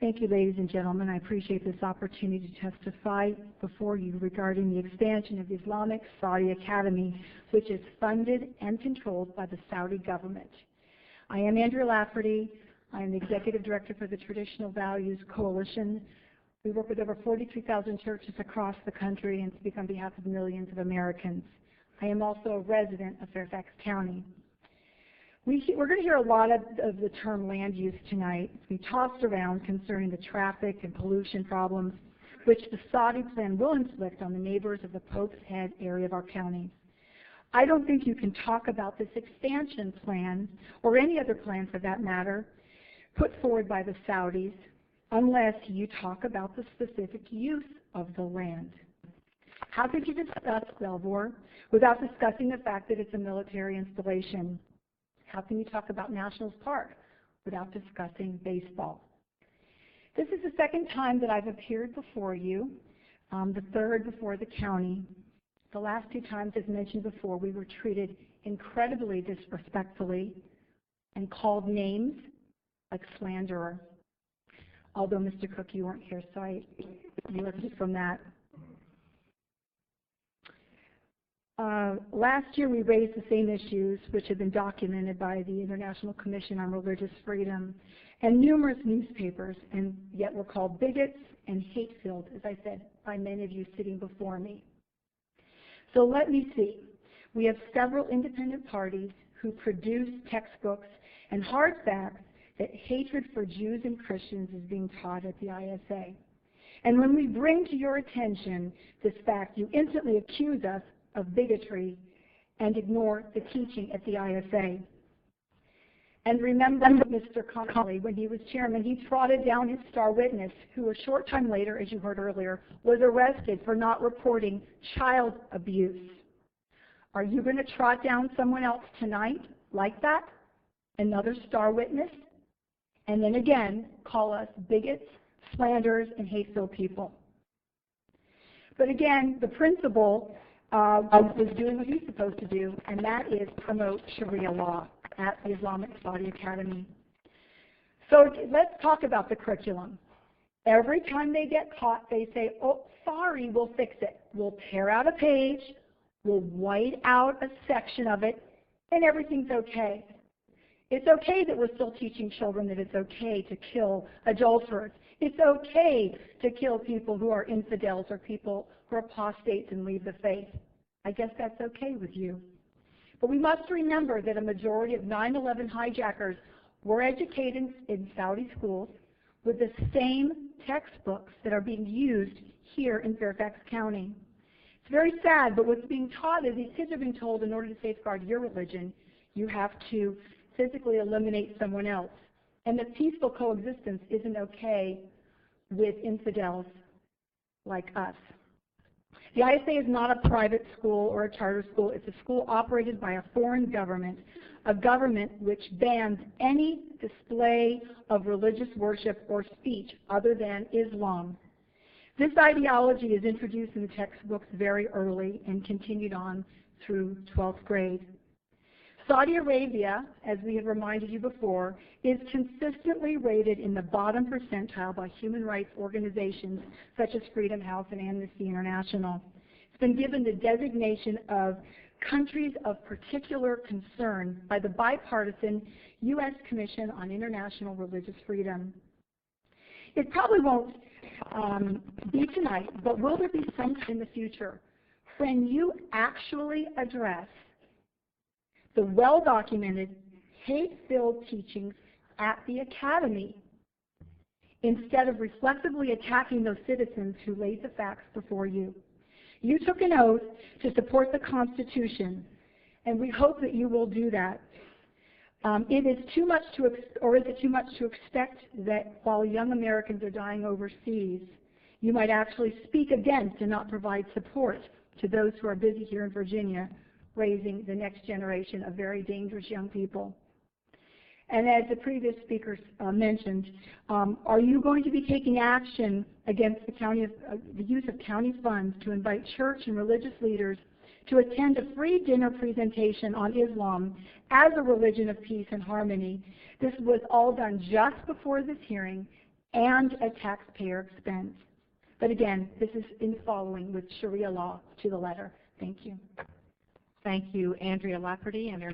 Thank you, ladies and gentlemen. I appreciate this opportunity to testify before you regarding the expansion of the Islamic Saudi Academy, which is funded and controlled by the Saudi government. I am Andrea Lafferty. I am the Executive Director for the Traditional Values Coalition. We work with over 43,000 churches across the country and speak on behalf of millions of Americans. I am also a resident of Fairfax County. We're going to hear a lot of the term land use tonight. We tossed around concerning the traffic and pollution problems which the Saudi plan will inflict on the neighbors of the Pope's Head area of our county. I don't think you can talk about this expansion plan, or any other plan for that matter, put forward by the Saudis, unless you talk about the specific use of the land. How could you discuss Belvoir without discussing the fact that it's a military installation? How can you talk about Nationals Park without discussing baseball? This is the second time that I've appeared before you, the third before the county. The last two times, as mentioned before, we were treated incredibly disrespectfully and called names like slanderer. Although, Mr. Cook, you weren't here, so you lifted from that. Last year, we raised the same issues which have been documented by the International Commission on Religious Freedom and numerous newspapers, and yet were called bigots and hate-filled, as I said, by many of you sitting before me. So let me see. We have several independent parties who produce textbooks and hard facts that hatred for Jews and Christians is being taught at the ISA. And when we bring to your attention this fact, you instantly accuse us of bigotry and ignore the teaching at the ISA. And remember Mr. Connolly, when he was chairman, he trotted down his star witness, who a short time later, as you heard earlier, was arrested for not reporting child abuse. Are you going to trot down someone else tonight like that? Another star witness? And then again, call us bigots, slanderers, and hate-filled people. But again, the principal was doing what he's supposed to do, and that is promote Sharia law at the Islamic Saudi Academy. So let's talk about the curriculum. Every time they get caught, they say, oh, sorry, we'll fix it. We'll tear out a page, we'll white out a section of it, and everything's okay. It's okay that we're still teaching children that it's okay to kill adulterers. It's okay to kill people who are infidels or people who are apostates and leave the faith. I guess that's okay with you. But we must remember that a majority of 9/11 hijackers were educated in Saudi schools with the same textbooks that are being used here in Fairfax County. It's very sad, but what's being taught is these kids are being told in order to safeguard your religion, you have to physically eliminate someone else. And that peaceful coexistence isn't okay with infidels like us. The ISA is not a private school or a charter school. It's a school operated by a foreign government, a government which bans any display of religious worship or speech other than Islam. This ideology is introduced in the textbooks very early and continued on through 12th grade. Saudi Arabia, as we have reminded you before, is consistently rated in the bottom percentile by human rights organizations such as Freedom House and Amnesty International. It's been given the designation of countries of particular concern by the bipartisan U.S. Commission on International Religious Freedom. It probably won't be tonight, but will there be some in the future when you actually address the well-documented, hate-filled teachings at the Academy, instead of reflexively attacking those citizens who laid the facts before you? You took an oath to support the Constitution, and we hope that you will do that. It is too much to, or is it too much to expect that while young Americans are dying overseas, you might actually speak against and not provide support to those who are busy here in Virginia raising the next generation of very dangerous young people? And as the previous speakers mentioned, are you going to be taking action against the use of county funds to invite church and religious leaders to attend a free dinner presentation on Islam as a religion of peace and harmony? This was all done just before this hearing, and at taxpayer expense. But again, this is in following with Sharia law to the letter. Thank you. Thank you, Andrea Lafferty, and our